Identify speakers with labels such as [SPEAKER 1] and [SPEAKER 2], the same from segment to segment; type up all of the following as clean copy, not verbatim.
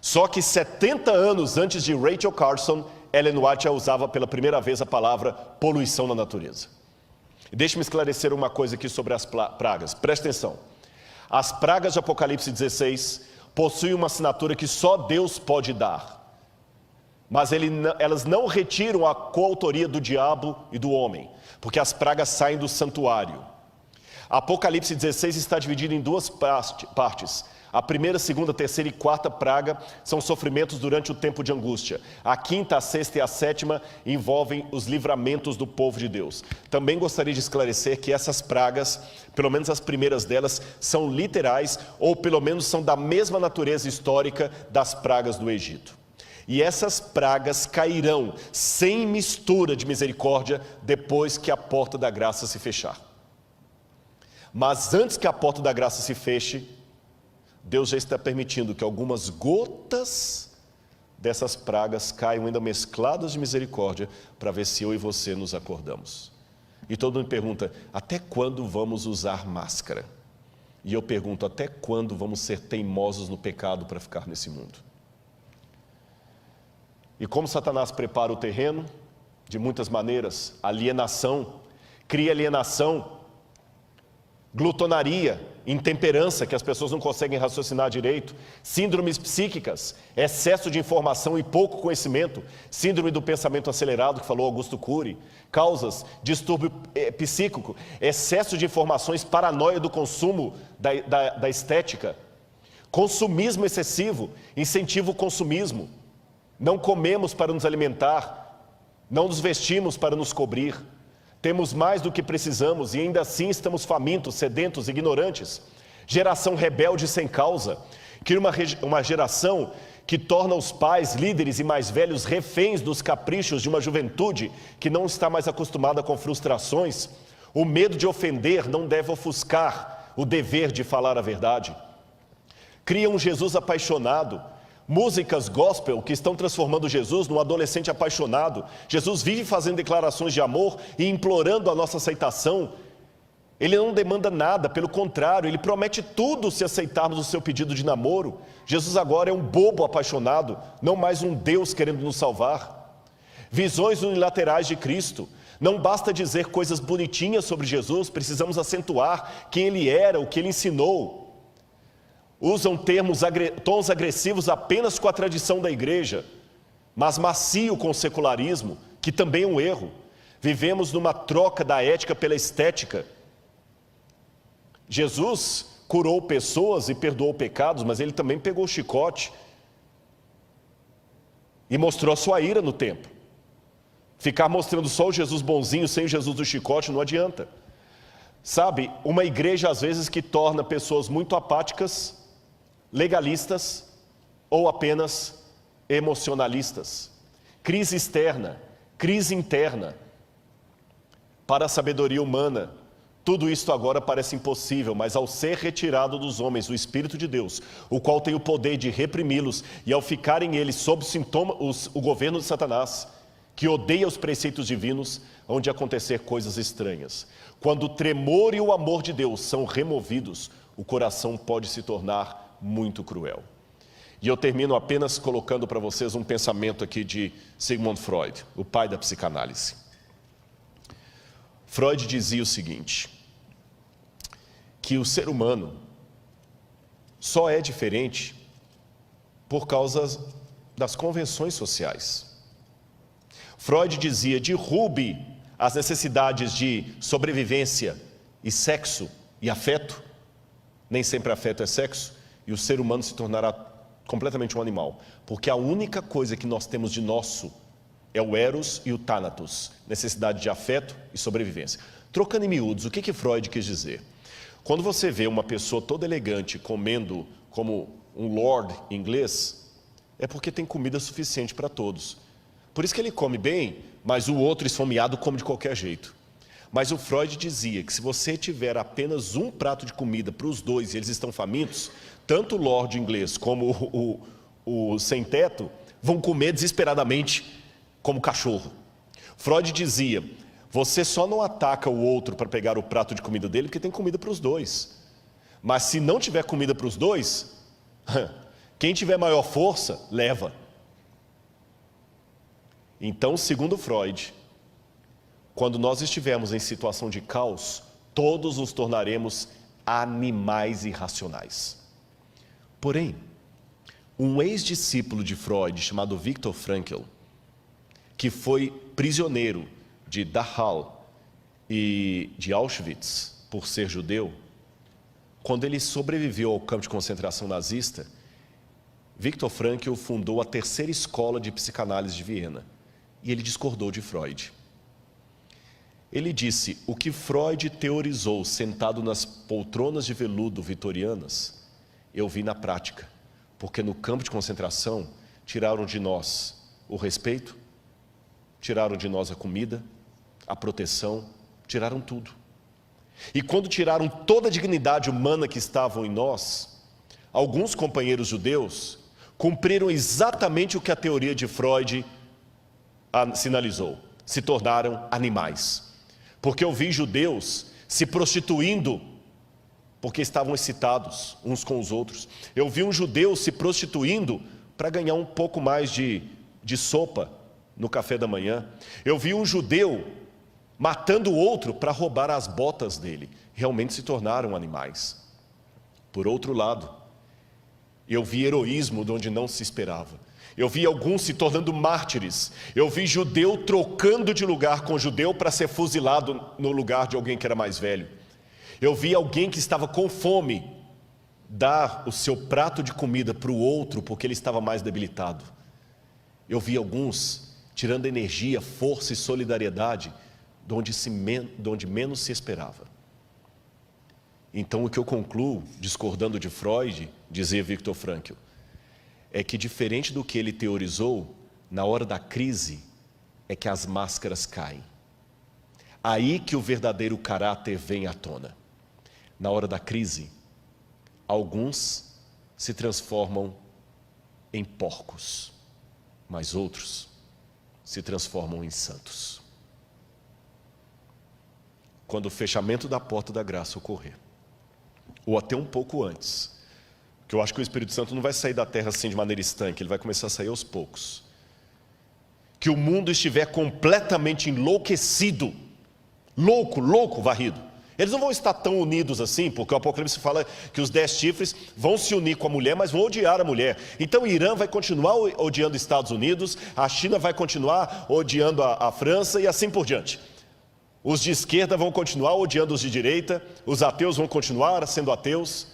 [SPEAKER 1] Só que 70 anos antes de Rachel Carson, Ellen White já usava pela primeira vez a palavra poluição na natureza. E deixe-me esclarecer uma coisa aqui sobre as pragas. Preste atenção. As pragas de Apocalipse 16 possuem uma assinatura que só Deus pode dar. Mas elas não retiram a coautoria do diabo e do homem, porque as pragas saem do santuário. Apocalipse 16 está dividido em duas partes. A primeira, segunda, terceira e quarta praga são sofrimentos durante o tempo de angústia. A quinta, a sexta e a sétima envolvem os livramentos do povo de Deus. Também gostaria de esclarecer que essas pragas, pelo menos as primeiras delas, são literais ou pelo menos são da mesma natureza histórica das pragas do Egito. E essas pragas cairão sem mistura de misericórdia depois que a porta da graça se fechar. Mas antes que a porta da graça se feche, Deus já está permitindo que algumas gotas dessas pragas caiam ainda mescladas de misericórdia, para ver se eu e você nos acordamos. E todo mundo pergunta, até quando vamos usar máscara? E eu pergunto, até quando vamos ser teimosos no pecado para ficar nesse mundo? E como Satanás prepara o terreno? De muitas maneiras. Alienação, cria alienação, glutonaria, intemperança, que as pessoas não conseguem raciocinar direito, síndromes psíquicas, excesso de informação e pouco conhecimento, síndrome do pensamento acelerado, que falou Augusto Cury, causas, distúrbio psíquico, excesso de informações, paranoia do consumo da estética, consumismo excessivo, incentiva o consumismo, não comemos para nos alimentar, não nos vestimos para nos cobrir, temos mais do que precisamos e ainda assim estamos famintos, sedentos, ignorantes. Geração rebelde sem causa, cria uma geração que torna os pais, líderes e mais velhos reféns dos caprichos de uma juventude que não está mais acostumada com frustrações. O medo de ofender não deve ofuscar o dever de falar a verdade. Cria um Jesus apaixonado, músicas gospel que estão transformando Jesus num adolescente apaixonado. Jesus vive fazendo declarações de amor e implorando a nossa aceitação. Ele não demanda nada, pelo contrário, ele promete tudo se aceitarmos o seu pedido de namoro. Jesus agora é um bobo apaixonado, não mais um Deus querendo nos salvar. Visões unilaterais de Cristo. Não basta dizer coisas bonitinhas sobre Jesus, precisamos acentuar quem ele era, o que ele ensinou. Usam tons agressivos apenas com a tradição da igreja, mas macio com o secularismo, que também é um erro. Vivemos numa troca da ética pela estética. Jesus curou pessoas e perdoou pecados, mas ele também pegou o chicote e mostrou a sua ira no templo. Ficar mostrando só o Jesus bonzinho sem o Jesus do chicote não adianta. Sabe, uma igreja às vezes que torna pessoas muito apáticas, legalistas ou apenas emocionalistas. Crise externa, crise interna. Para a sabedoria humana, tudo isto agora parece impossível, mas ao ser retirado dos homens o Espírito de Deus, o qual tem o poder de reprimi-los, e ao ficarem eles sob o governo de Satanás, que odeia os preceitos divinos, hão de acontecer coisas estranhas. Quando o tremor e o amor de Deus são removidos, o coração pode se tornar muito cruel. E eu termino apenas colocando para vocês um pensamento aqui de Sigmund Freud, o pai da psicanálise. Freud dizia o seguinte, que o ser humano só é diferente por causa das convenções sociais. Freud dizia, derrube as necessidades de sobrevivência e sexo e afeto, nem sempre afeto é sexo, e o ser humano se tornará completamente um animal, porque a única coisa que nós temos de nosso é o eros e o thanatos, necessidade de afeto e sobrevivência. Trocando em miúdos, o que Freud quis dizer? Quando você vê uma pessoa toda elegante comendo como um lord inglês, é porque tem comida suficiente para todos. Por isso que ele come bem, mas o outro esfomeado come de qualquer jeito. Mas o Freud dizia que se você tiver apenas um prato de comida para os dois e eles estão famintos, tanto o lord inglês como o sem-teto vão comer desesperadamente como cachorro. Freud dizia, você só não ataca o outro para pegar o prato de comida dele porque tem comida para os dois. Mas se não tiver comida para os dois, Quem tiver maior força, leva. Então, segundo Freud, quando nós estivermos em situação de caos, todos nos tornaremos animais irracionais. Porém, um ex-discípulo de Freud, chamado Viktor Frankl, que foi prisioneiro de Dachau e de Auschwitz por ser judeu, quando ele sobreviveu ao campo de concentração nazista, Viktor Frankl fundou a terceira escola de psicanálise de Viena, e ele discordou de Freud. Ele disse: o que Freud teorizou sentado nas poltronas de veludo vitorianas, eu vi na prática, porque no campo de concentração tiraram de nós o respeito, tiraram de nós a comida, a proteção, tiraram tudo. E quando tiraram toda a dignidade humana que estavam em nós, alguns companheiros judeus cumpriram exatamente o que a teoria de Freud sinalizou: se tornaram animais. Porque eu vi judeus se prostituindo porque estavam excitados uns com os outros. Eu vi um judeu se prostituindo para ganhar um pouco mais de sopa no café da manhã. Eu vi um judeu matando o outro para roubar as botas dele. Realmente se tornaram animais. Por outro lado, eu vi heroísmo de onde não se esperava. Eu vi alguns se tornando mártires. Eu vi judeu trocando de lugar com judeu para ser fuzilado no lugar de alguém que era mais velho. Eu vi alguém que estava com fome dar o seu prato de comida para o outro porque ele estava mais debilitado. Eu vi alguns tirando energia, força e solidariedade de onde menos se esperava. Então, o que eu concluo, discordando de Freud, dizia Viktor Frankl, é que, diferente do que ele teorizou, na hora da crise é que as máscaras caem. Aí que o verdadeiro caráter vem à tona. Na hora da crise, alguns se transformam em porcos, mas outros se transformam em santos. Quando o fechamento da porta da graça ocorrer, ou até um pouco antes, que eu acho que o Espírito Santo não vai sair da terra assim de maneira estanque, ele vai começar a sair aos poucos. Que o mundo estiver completamente enlouquecido, louco, varrido. Eles não vão estar tão unidos assim, porque o Apocalipse fala que os 10 chifres vão se unir com a mulher, mas vão odiar a mulher. Então o Irã vai continuar odiando os Estados Unidos, a China vai continuar odiando a França e assim por diante. Os de esquerda vão continuar odiando os de direita, os ateus vão continuar sendo ateus.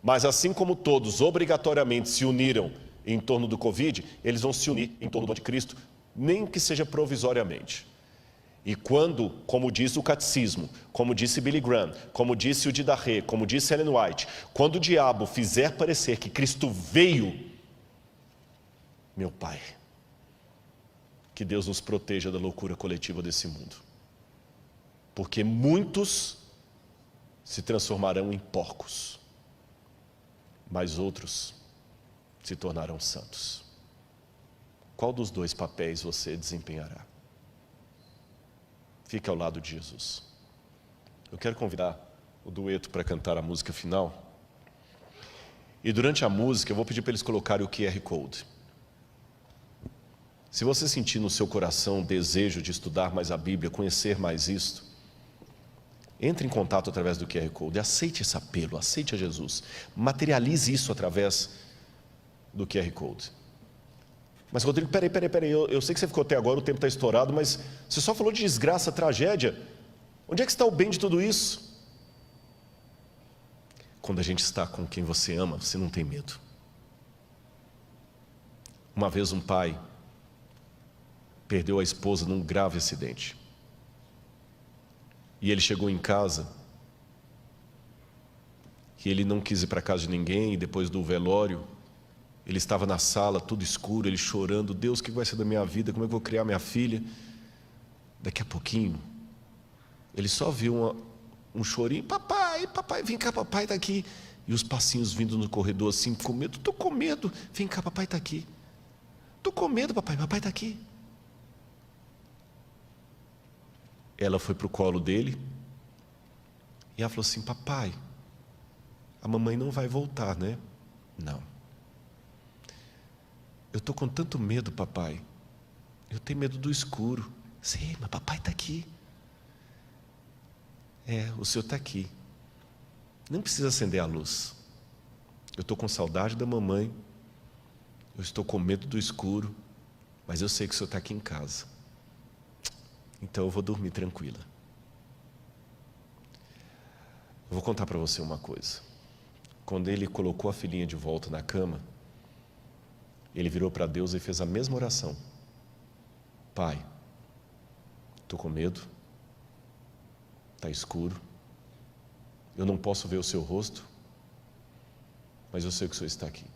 [SPEAKER 1] Mas assim como todos obrigatoriamente se uniram em torno do Covid, eles vão se unir em torno do anticristo, nem que seja provisoriamente. E quando, como diz o catecismo, como disse Billy Graham, como disse o Didarré, como disse Ellen White, quando o diabo fizer parecer que Cristo veio, meu Pai, que Deus nos proteja da loucura coletiva desse mundo. Porque muitos se transformarão em porcos, mas outros se tornarão santos. Qual dos dois papéis você desempenhará? Fique ao lado de Jesus. Eu quero convidar o dueto para cantar a música final. E durante a música eu vou pedir para eles colocarem o QR Code. Se você sentir no seu coração o desejo de estudar mais a Bíblia, conhecer mais isto, entre em contato através do QR Code, aceite esse apelo, aceite a Jesus, materialize isso através do QR Code. Mas Rodrigo, peraí, eu sei que você ficou até agora, o tempo está estourado, mas você só falou de desgraça, tragédia. Onde é que está o bem de tudo isso? Quando a gente está com quem você ama, você não tem medo. Uma vez um pai perdeu a esposa num grave acidente. E ele chegou em casa, e ele não quis ir para casa de ninguém, e depois do velório, ele estava na sala, tudo escuro, ele chorando, Deus, o que vai ser da minha vida, como é que eu vou criar minha filha? Daqui a pouquinho, ele só viu um chorinho, papai, vem cá, papai está aqui. E os passinhos vindo no corredor assim, com medo, estou com medo, vem cá, papai está aqui. Estou com medo, papai está aqui. Ela foi para o colo dele, e ela falou assim, papai, a mamãe não vai voltar, né? Não. Eu estou com tanto medo, papai. Eu tenho medo do escuro. Sim, mas papai está aqui. O senhor está aqui. Não precisa acender a luz. Eu estou com saudade da mamãe. Eu estou com medo do escuro. Mas eu sei que o senhor está aqui em casa. Então eu vou dormir tranquila. Eu vou contar para você uma coisa. Quando ele colocou a filhinha de volta na cama, ele virou para Deus e fez a mesma oração. Pai, estou com medo, está escuro, eu não posso ver o seu rosto, mas eu sei que o Senhor está aqui.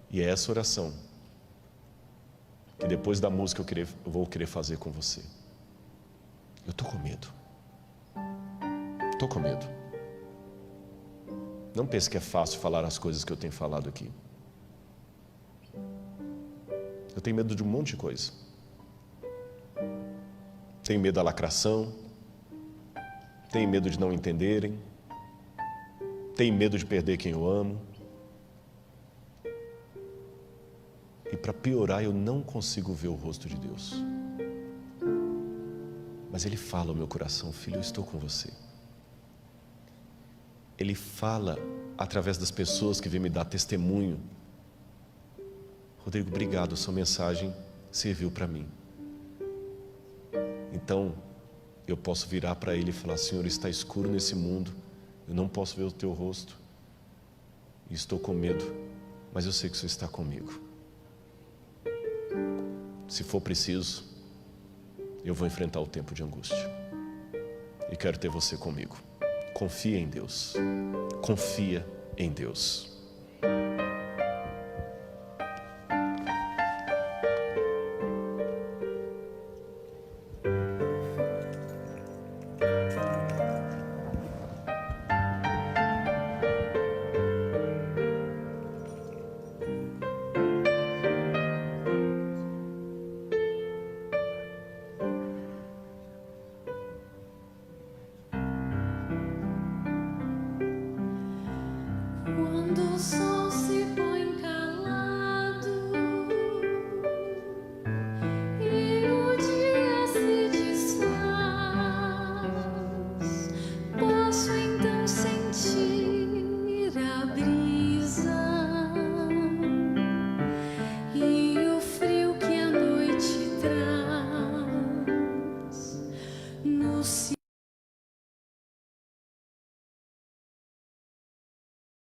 [SPEAKER 1] E é essa oração que depois da música eu vou querer fazer com você. Eu estou com medo. Estou com medo. Não pense que é fácil falar as coisas que eu tenho falado aqui. Eu tenho medo de um monte de coisa. Tenho medo da lacração. Tenho medo de não entenderem. Tenho medo de perder quem eu amo. E para piorar, eu não consigo ver o rosto de Deus. Mas Ele fala ao meu coração: filho, eu estou com você. Ele fala através das pessoas que vêm me dar testemunho. Rodrigo, obrigado, sua mensagem serviu para mim. Então, eu posso virar para ele e falar: Senhor, está escuro nesse mundo, eu não posso ver o teu rosto, e estou com medo, mas eu sei que o Senhor está comigo. Se for preciso, eu vou enfrentar o tempo de angústia, e quero ter você comigo. Confia em Deus, confia em Deus.
[SPEAKER 2] Quando o sol